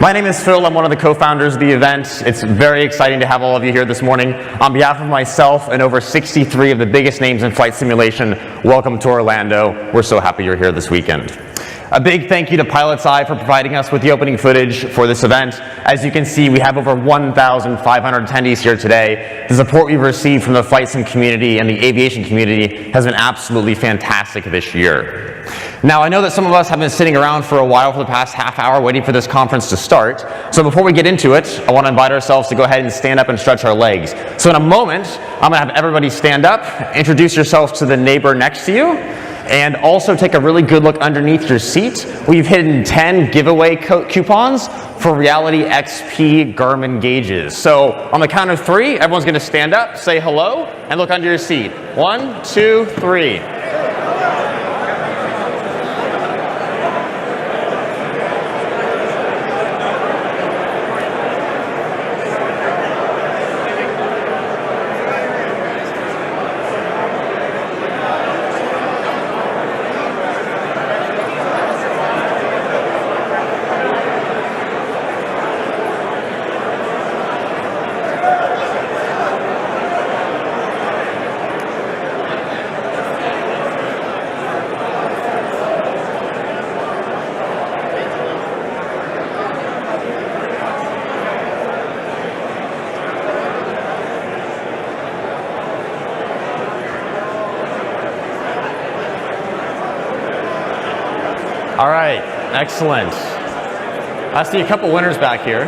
My name is Phil. I'm one of the co-founders of the event. It's very exciting to have all of you here this morning. On behalf of myself and over 63 of the biggest names in flight simulation, welcome to Orlando. We're so happy you're here this weekend. A big thank you to Pilot's Eye for providing us with the opening footage for this event. As you can see, we have over 1,500 attendees here today. The support we've received from the flight sim community and the aviation community has been absolutely fantastic this year. Now, I know that some of us have been sitting around for a while for the past half hour waiting for this conference to start. So before we get into it, I want to invite ourselves to go ahead and stand up and stretch our legs. So in a moment, I'm going to have everybody stand up, introduce yourself to the neighbor next to you, and also take a really good look underneath your seat. We've hidden 10 giveaway coupons for Reality XP Garmin gauges. So on the count of 3, everyone's going to stand up, say hello, and look under your seat. 1, 2, 3. All right, excellent. I see a couple winners back here.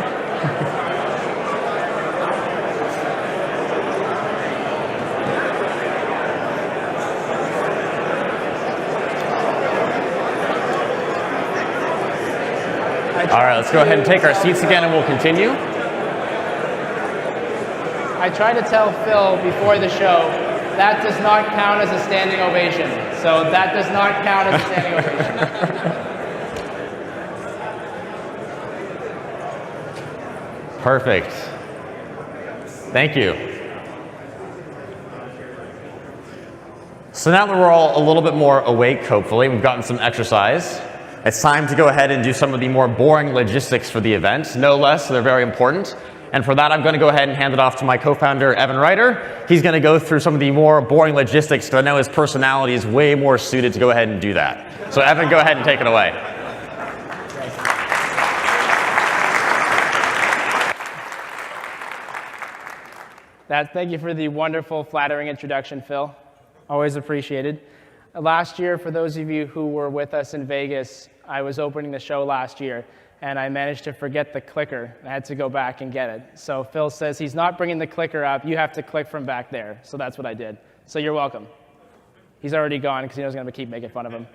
All right, let's go ahead and take our seats again and we'll continue. I tried to tell Phil before the show, that does not count as a standing ovation. So that does not count as a standing ovation. Perfect. Thank you. So now that we're all a little bit more awake, hopefully, we've gotten some exercise, it's time to go ahead and do some of the more boring logistics for the event. No less, they're very important. And for that, I'm going to go ahead and hand it off to my co-founder, Evan Ryder. He's going to go through some of the more boring logistics, because I know his personality is way more suited to go ahead and do that. So Evan, go ahead and take it away. Thank you for the wonderful, flattering introduction, Phil. Always appreciated. Last year, for those of you who were with us in Vegas, I was opening the show last year, and I managed to forget the clicker. I had to go back and get it. So Phil says he's not bringing the clicker up. You have to click from back there. So that's what I did. So you're welcome. He's already gone because he knows I'm going to keep making fun of him.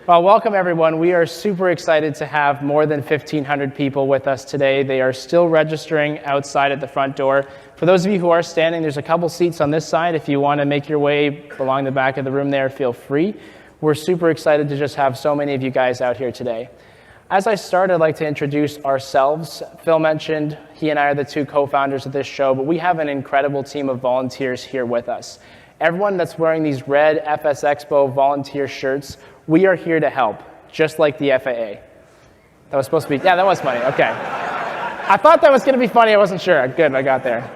Well, welcome everyone. We are super excited to have more than 1,500 people with us today. They are still registering outside at the front door. For those of you who are standing, there's a couple seats on this side. If you want to make your way along the back of the room there, feel free. We're super excited to just have so many of you guys out here today. As I start, I'd like to introduce ourselves. Phil mentioned he and I are the 2 co-founders of this show, but we have an incredible team of volunteers here with us. Everyone that's wearing these red FS Expo volunteer shirts, we are here to help, just like the FAA. That was supposed to be, yeah, that was funny, okay. I thought that was going to be funny, I wasn't sure. Good, I got there.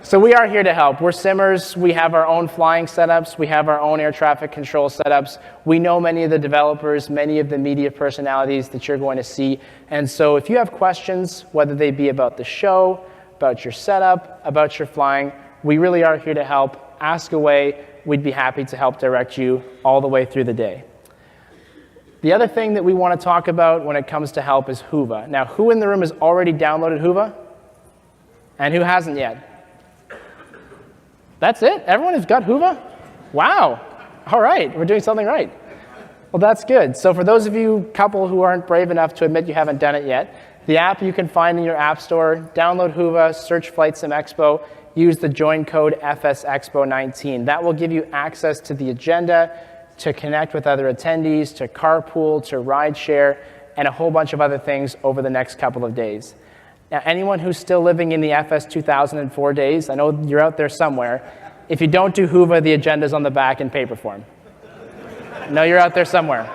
So we are here to help. We're simmers, we have our own flying setups, we have our own air traffic control setups. We know many of the developers, many of the media personalities that you're going to see. And so if you have questions, whether they be about the show, about your setup, about your flying, we really are here to help. Ask away. We'd be happy to help direct you all the way through the day. The other thing that we want to talk about when it comes to help is Huva. Now, who in the room has already downloaded Huva? And who hasn't yet? That's it? Everyone has got Huva? Wow. All right, we're doing something right. Well, that's good. So for those of you couple who aren't brave enough to admit you haven't done it yet, the app you can find in your app store, download Huva, search FlightSimExpo, use the join code FSExpo19. That will give you access to the agenda, to connect with other attendees, to carpool, to ride share, and a whole bunch of other things over the next couple of days. Now, anyone who's still living in the FS 2004 days, I know you're out there somewhere. If you don't do Huva, the agenda's on the back in paper form. I know you're out there somewhere.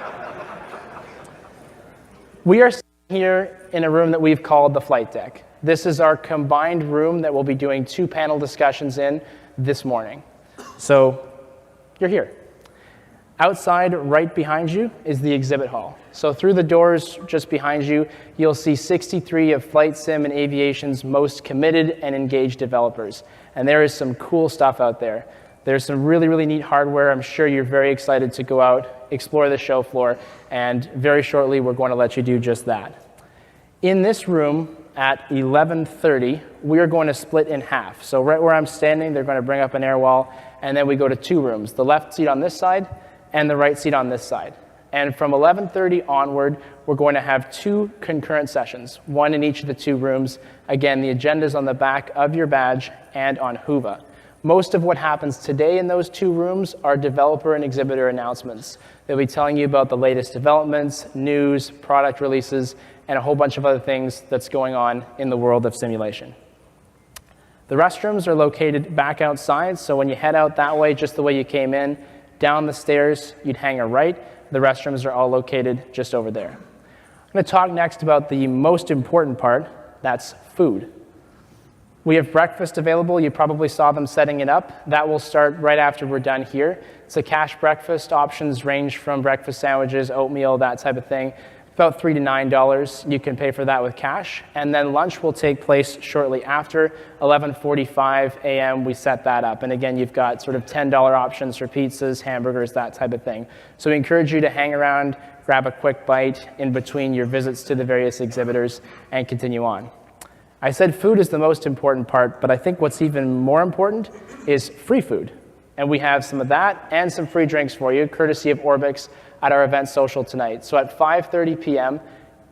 We are Here in a room that we've called the flight deck. This is our combined room that we'll be doing 2 panel discussions in this morning. So you're here. Outside, right behind you, is the exhibit hall. So through the doors just behind you, you'll see 63 of Flight Sim and Aviation's most committed and engaged developers. And there is some cool stuff out there. There's some really, really neat hardware. I'm sure you're very excited to go out, explore the show floor, and very shortly we're going to let you do just that. In this room at 11:30, we are going to split in half. So right where I'm standing, they're going to bring up an air wall, and then we go to 2 rooms, the left seat on this side and the right seat on this side. And from 11:30 onward, we're going to have 2 concurrent sessions, 1 in each of the 2 rooms. Again, the agenda's on the back of your badge and on Huva. Most of what happens today in those 2 rooms are developer and exhibitor announcements. They'll be telling you about the latest developments, news, product releases, and a whole bunch of other things that's going on in the world of simulation. The restrooms are located back outside, so when you head out that way, just the way you came in, down the stairs, you'd hang a right. The restrooms are all located just over there. I'm going to talk next about the most important part, that's food. We have breakfast available. You probably saw them setting it up. That will start right after we're done here. It's a cash breakfast. Options range from breakfast sandwiches, oatmeal, that type of thing. About $3 to $9. You can pay for that with cash. And then lunch will take place shortly after. 11:45 a.m. we set that up. And again, you've got sort of $10 options for pizzas, hamburgers, that type of thing. So we encourage you to hang around, grab a quick bite in between your visits to the various exhibitors, and continue on. I said food is the most important part, but I think what's even more important is free food. And we have some of that and some free drinks for you, courtesy of Orbix, at our event social tonight. So at 5:30 p.m.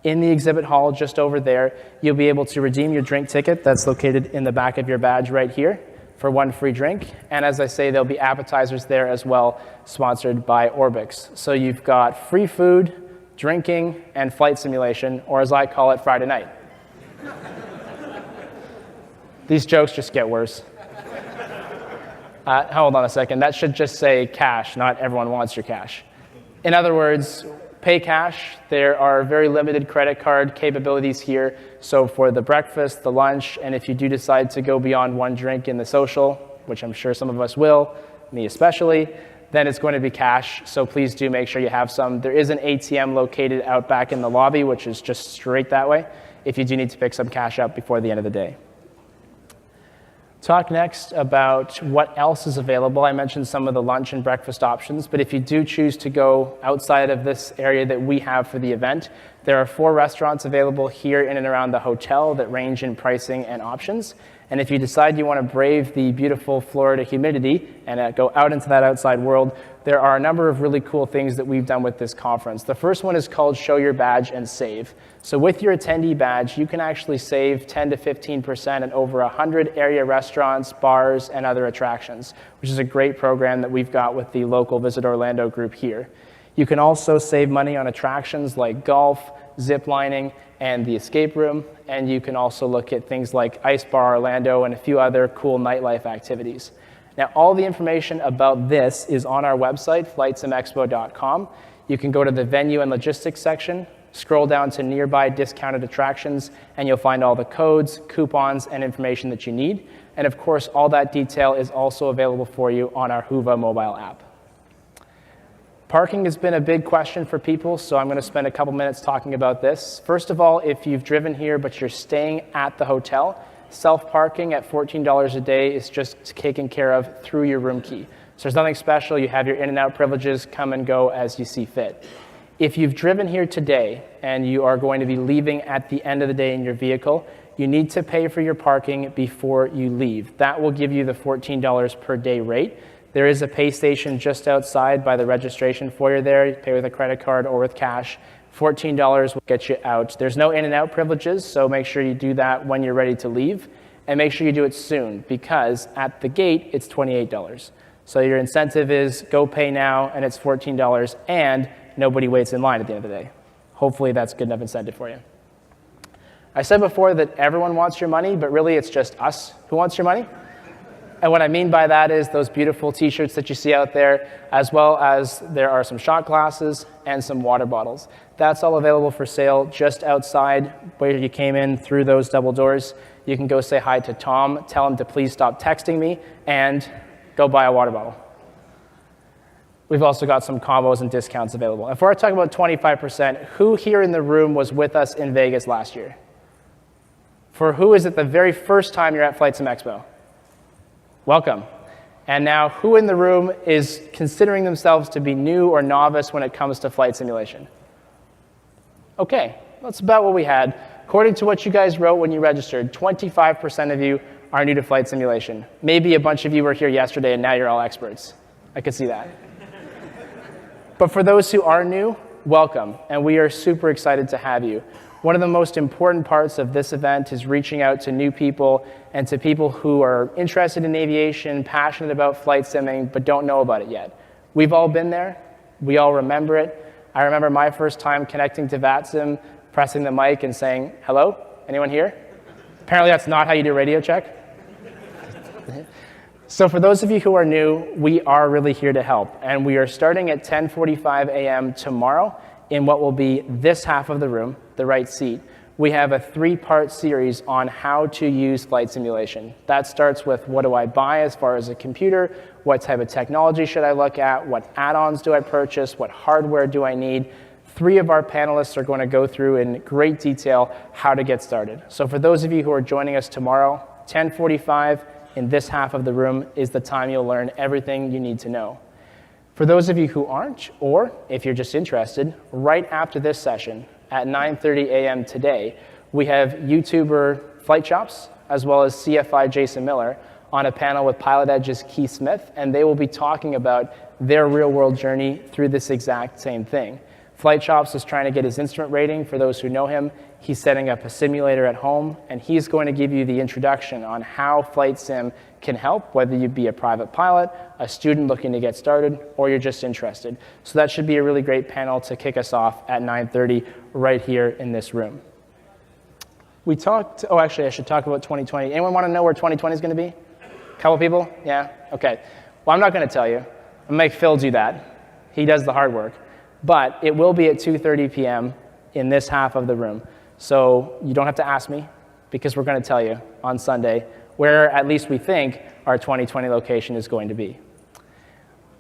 in the exhibit hall just over there, you'll be able to redeem your drink ticket that's located in the back of your badge right here for 1 free drink. And as I say, there'll be appetizers there as well, sponsored by Orbix. So you've got free food, drinking, and flight simulation, or as I call it, Friday night. These jokes just get worse. Hold on a second. That should just say cash, not everyone wants your cash. In other words, pay cash. There are very limited credit card capabilities here. So for the breakfast, the lunch, and if you do decide to go beyond 1 drink in the social, which I'm sure some of us will, me especially, then it's going to be cash. So please do make sure you have some. There is an ATM located out back in the lobby, which is just straight that way, if you do need to pick some cash up before the end of the day. Talk next about what else is available. I mentioned some of the lunch and breakfast options, but if you do choose to go outside of this area that we have for the event, there are 4 restaurants available here in and around the hotel that range in pricing and options. And if you decide you want to brave the beautiful Florida humidity and go out into that outside world, there are a number of really cool things that we've done with this conference. The first one is called Show Your Badge and Save. So with your attendee badge, you can actually save 10 to 15% at over 100 area restaurants, bars, and other attractions, which is a great program that we've got with the local Visit Orlando group here. You can also save money on attractions like golf, zip lining, and the escape room, and you can also look at things like Ice Bar Orlando and a few other cool nightlife activities. Now, all the information about this is on our website, FlightSimExpo.com. You can go to the venue and logistics section, scroll down to nearby discounted attractions, and you'll find all the codes, coupons, and information that you need. And of course, all that detail is also available for you on our Huva mobile app. Parking has been a big question for people, so I'm going to spend a couple minutes talking about this. First of all, if you've driven here but you're staying at the hotel, self-parking at $14 a day is just taken care of through your room key. So there's nothing special. You have your in and out privileges, come and go as you see fit. If you've driven here today and you are going to be leaving at the end of the day in your vehicle, you need to pay for your parking before you leave. That will give you the $14 per day rate. There is a pay station just outside by the registration foyer there. You pay with a credit card or with cash. $14 will get you out. There's no in and out privileges, so make sure you do that when you're ready to leave. And make sure you do it soon, because at the gate, it's $28. So your incentive is go pay now, and it's $14, and nobody waits in line at the end of the day. Hopefully that's good enough incentive for you. I said before that everyone wants your money, but really it's just us who wants your money. And what I mean by that is those beautiful t-shirts that you see out there, as well as there are some shot glasses and some water bottles. That's all available for sale just outside where you came in through those double doors. You can go say hi to Tom, tell him to please stop texting me, and go buy a water bottle. We've also got some combos and discounts available. If we're talking about 25%, who here in the room was with us in Vegas last year? For who is it the very first time you're at FlightSimExpo? Welcome. And now, who in the room is considering themselves to be new or novice when it comes to flight simulation? Okay, that's about what we had. According to what you guys wrote when you registered, 25% of you are new to flight simulation. Maybe a bunch of you were here yesterday and now you're all experts. I could see that. But for those who are new, welcome, and we are super excited to have you. One of the most important parts of this event is reaching out to new people and to people who are interested in aviation, passionate about flight simming, but don't know about it yet. We've all been there. We all remember it. I remember my first time connecting to VATSIM, pressing the mic and saying, hello, anyone here? Apparently that's not how you do radio check. So for those of you who are new, we are really here to help. And we are starting at 10:45 a.m. tomorrow in what will be this half of the room, the right seat. We have a 3-part series on how to use flight simulation. That starts with what do I buy as far as a computer, what type of technology should I look at, what add-ons do I purchase, what hardware do I need. 3 of our panelists are going to go through in great detail how to get started. So for those of you who are joining us tomorrow, 10:45 in this half of the room is the time you'll learn everything you need to know. For those of you who aren't, or if you're just interested, right after this session at 9:30 a.m. today, we have YouTuber Flight Shops as well as CFI Jason Miller on a panel with Pilot Edge's Keith Smith, and they will be talking about their real-world journey through this exact same thing. Flight Shops is trying to get his instrument rating. For those who know him, he's setting up a simulator at home, and he's going to give you the introduction on how flight sim can help, whether you be a private pilot, a student looking to get started, or you're just interested. So that should be a really great panel to kick us off at 9:30 right here in this room. We talked, oh, actually, I should talk about 2020. Anyone want to know where 2020 is going to be? A couple people? Yeah? Okay. Well, I'm not going to tell you. I'm going to make Phil do that. He does the hard work. But it will be at 2:30 p.m. in this half of the room. So you don't have to ask me, because we're going to tell you on Sunday where at least we think our 2020 location is going to be.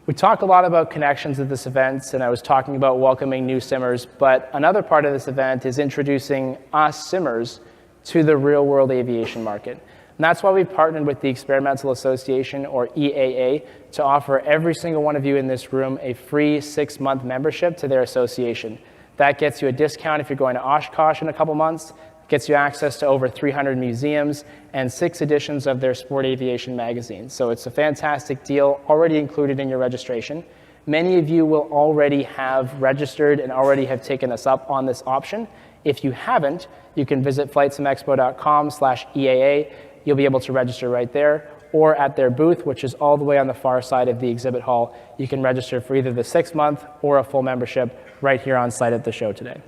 We talk a lot about connections at this event, and I was talking about welcoming new simmers, but another part of this event is introducing us simmers to the real-world aviation market. And that's why we've partnered with the Experimental Association, or EAA, to offer every single one of you in this room a free 6-month membership to their association. That gets you a discount if you're going to Oshkosh in a couple months, gets you access to over 300 museums, and 6 editions of their sport aviation magazine. So it's a fantastic deal already included in your registration. Many of you will already have registered and already have taken us up on this option. If you haven't, you can visit FlightSimExpo.com/EAA. You'll be able to register right there, or at their booth, which is all the way on the far side of the exhibit hall. You can register for either the 6-month or a full membership right here on site at the show today.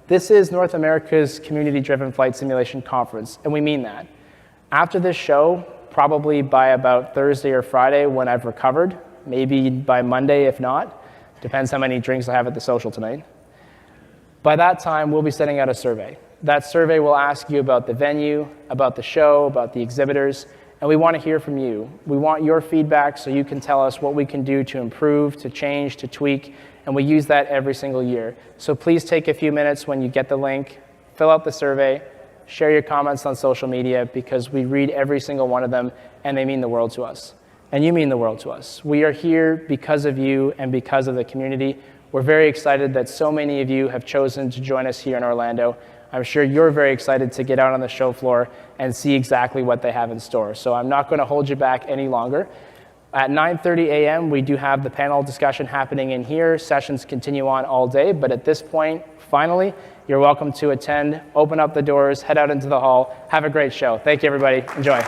This is North America's community-driven flight simulation conference, and we mean that. After this show, probably by about Thursday or Friday when I've recovered, maybe by Monday if not, depends how many drinks I have at the social tonight. By that time, we'll be sending out a survey. That survey will ask you about the venue, about the show, about the exhibitors, and we want to hear from you. We want your feedback so you can tell us what we can do to improve, to change, to tweak, and we use that every single year. So please take a few minutes when you get the link, fill out the survey, share your comments on social media, because we read every single one of them, and they mean the world to us. And you mean the world to us. We are here because of you and because of the community. We're very excited that so many of you have chosen to join us here in Orlando. I'm sure you're very excited to get out on the show floor and see exactly what they have in store. So I'm not going to hold you back any longer. At 9:30 a.m., we do have the panel discussion happening in here. Sessions continue on all day, but at this point, finally, you're welcome to attend, open up the doors, head out into the hall. Have a great show. Thank you, everybody. Enjoy.